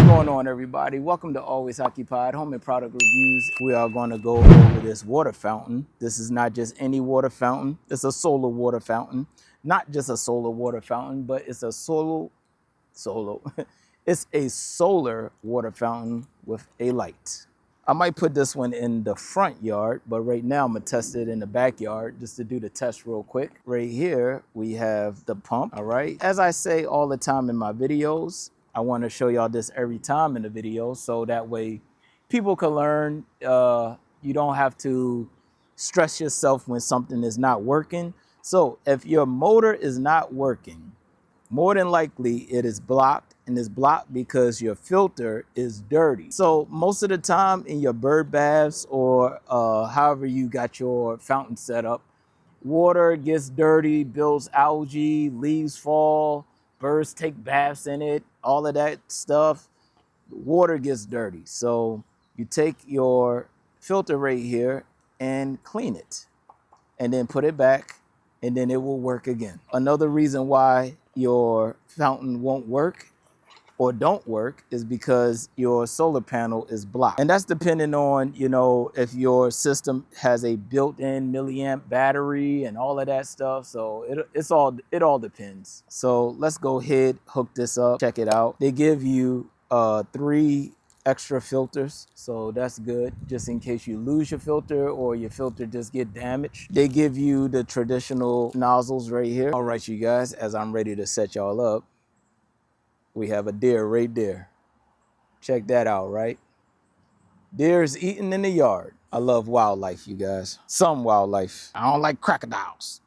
going on, everybody? Welcome to Always Occupied Home and Product Reviews. We are going to go over this water fountain. This is not just any water fountain. It's a solar water fountain. Not just a solar water fountain, but it's a it's a solar water fountain with a light. I might put this one in the front yard, but right now I'm gonna test it in the backyard just to do the test real quick. Right here, we have the pump, all right? As I say all the time in my videos, I wanna show y'all this every time in the video so that way people can learn. You don't have to stress yourself when something is not working. So if your motor is not working, more than likely it is blocked, and it's blocked because your filter is dirty. So most of the time in your bird baths or however you got your fountain set up, water gets dirty, builds algae, leaves fall, birds take baths in it, all of that stuff. Water gets dirty. So you take your filter right here and clean it, and then put it back, and then it will work again. Another reason why your fountain won't work or don't work is because your solar panel is blocked. And that's depending on, if your system has a built-in milliamp battery and all of that stuff. So it all depends. So let's go ahead, hook this up, check it out. They give you 3 extra filters, so that's good, just in case you lose your filter or your filter just get damaged. They give you the traditional nozzles right here. All right, you guys, as I'm ready to set y'all up, we have a deer right there. Check that out, right? Deer's eating in the yard. I love wildlife, you guys. Some wildlife. I don't like crocodiles.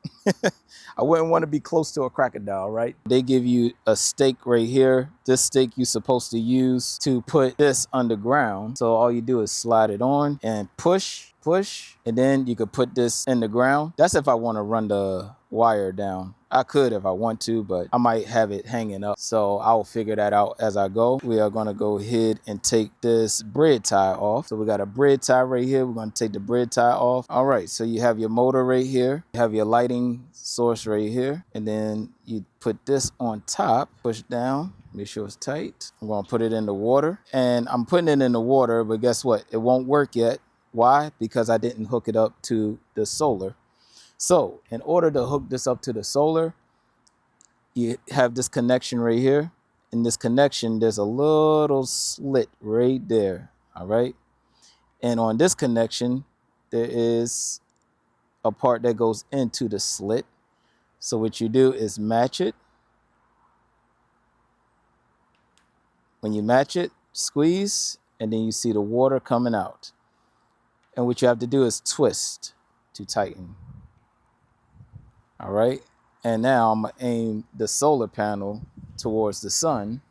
I wouldn't want to be close to a crocodile, right? They give you a stake right here. This stake you're supposed to use to put this underground. So all you do is slide it on and push, and then you could put this in the ground. That's if I want to run the wire down. I could if I want to, but I might have it hanging up. So I'll figure that out as I go. We are going to go ahead and take this bread tie off. So we got a bread tie right here. We're going to take the bread tie off. All right, so you have your motor right here. You have your lighting source right here. And then you put this on top, push down, make sure it's tight. I'm going to put it in the water. And I'm putting it in the water, but guess what? It won't work yet. Why? Because I didn't hook it up to the solar. So in order to hook this up to the solar, you have this connection right here. In this connection, there's a little slit right there. All right. And on this connection, there is a part that goes into the slit. So what you do is match it. When you match it, squeeze, and then you see the water coming out. And what you have to do is twist to tighten. All right. And now I'm going to aim the solar panel towards the sun.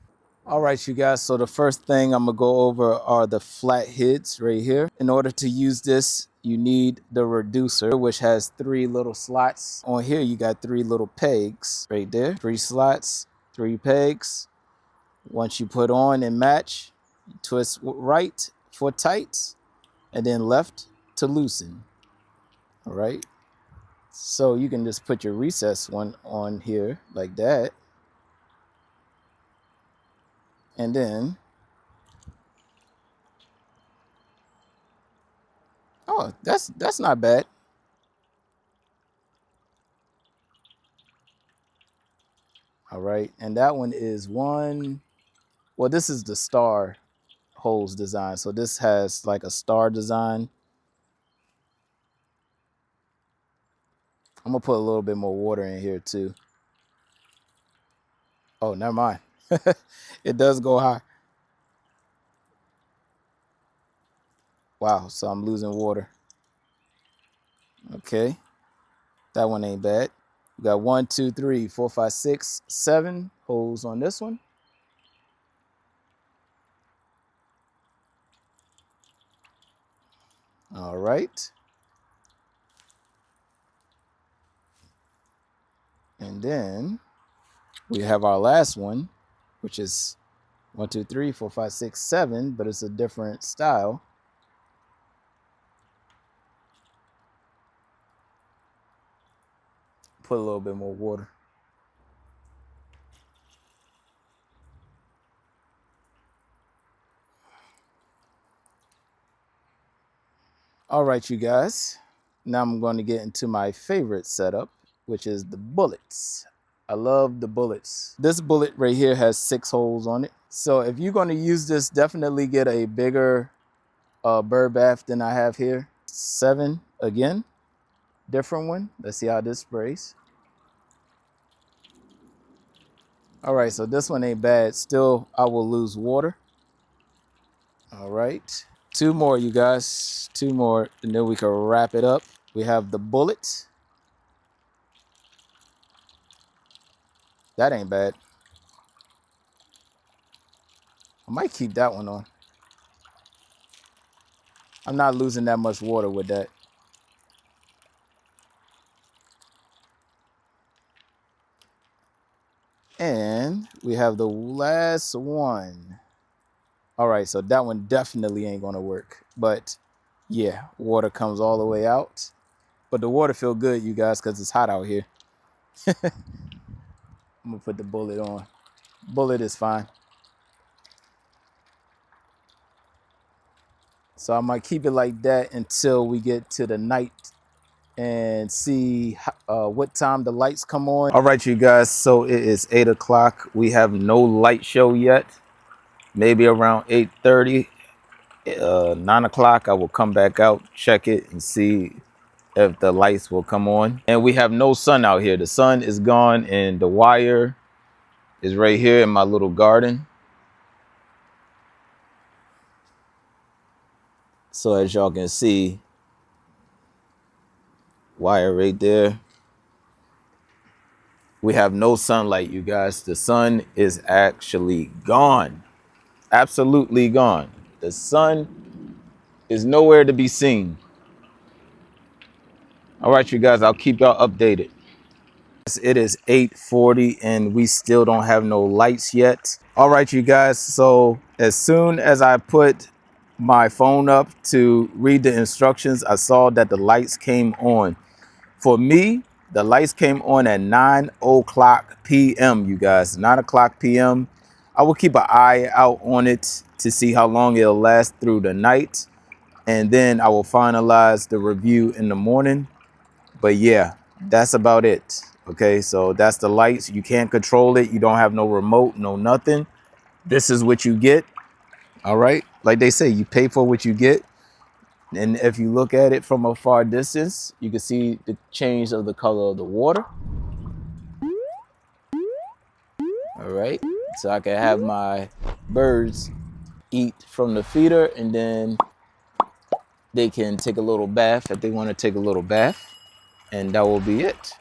All right, you guys. So the first thing I'm going to go over are the flat heads right here. In order to use this, you need the reducer, which has 3 little slots. On here, you got 3 little pegs right there. 3 slots, 3 pegs. Once you put on and match, you twist right for tight and then left to loosen. All right. So you can just put your recess one on here like that. And then, oh, that's not bad. All right. And that one is one. Well, this is the star hose design. So this has like a star design. I'm going to put a little bit more water in here too. Oh, never mind. It does go high. Wow. So I'm losing water. Okay. That one ain't bad. We got 1, 2, 3, 4, 5, 6, 7 holes on this one. All right. And then we have our last one, which is 1, 2, 3, 4, 5, 6, 7, but it's a different style. Put a little bit more water. All right, you guys. Now I'm going to get into my favorite setup, which is the bullets. I love the bullets. This bullet right here has 6 holes on it. So if you're going to use this, definitely get a bigger bird bath than I have here. 7 again, different one. Let's see how this sprays. All right, so this one ain't bad. Still, I will lose water. All right, 2 more, you guys. 2 more, and then we can wrap it up. We have the bullet. That ain't bad. I might keep that one on. I'm not losing that much water with that. And we have the last one. All right, so that one definitely ain't gonna work. But yeah, water comes all the way out. But the water feel good, you guys, because it's hot out here. I'm gonna put the bullet on. Bullet is fine. So I might keep it like that until we get to the night and see what time the lights come on. All right, you guys, so it is 8 o'clock. We have no light show yet. Maybe around 8:30, 9 o'clock, I will come back out, check it, and see if the lights will come on. And we have no sun out here. The sun is gone, and the wire is right here in my little garden. So as y'all can see, wire right there. We have no sunlight, you guys. The sun is actually gone. Absolutely gone. The sun is nowhere to be seen. All right, you guys, I'll keep y'all updated. It is 8:40 and we still don't have no lights yet. All right, you guys, so as soon as I put my phone up to read the instructions, I saw that the lights came on. For me, the lights came on at 9 o'clock p.m., you guys, 9 o'clock p.m. I will keep an eye out on it to see how long it'll last through the night. And then I will finalize the review in the morning. But yeah, that's about it. Okay, so that's the lights. You can't control it. You don't have no remote, no nothing. This is what you get. All right, like they say, you pay for what you get. And if you look at it from a far distance, you can see the change of the color of the water. All right, so I can have my birds eat from the feeder, and then they can take a little bath if they want to take a little bath, and that will be it.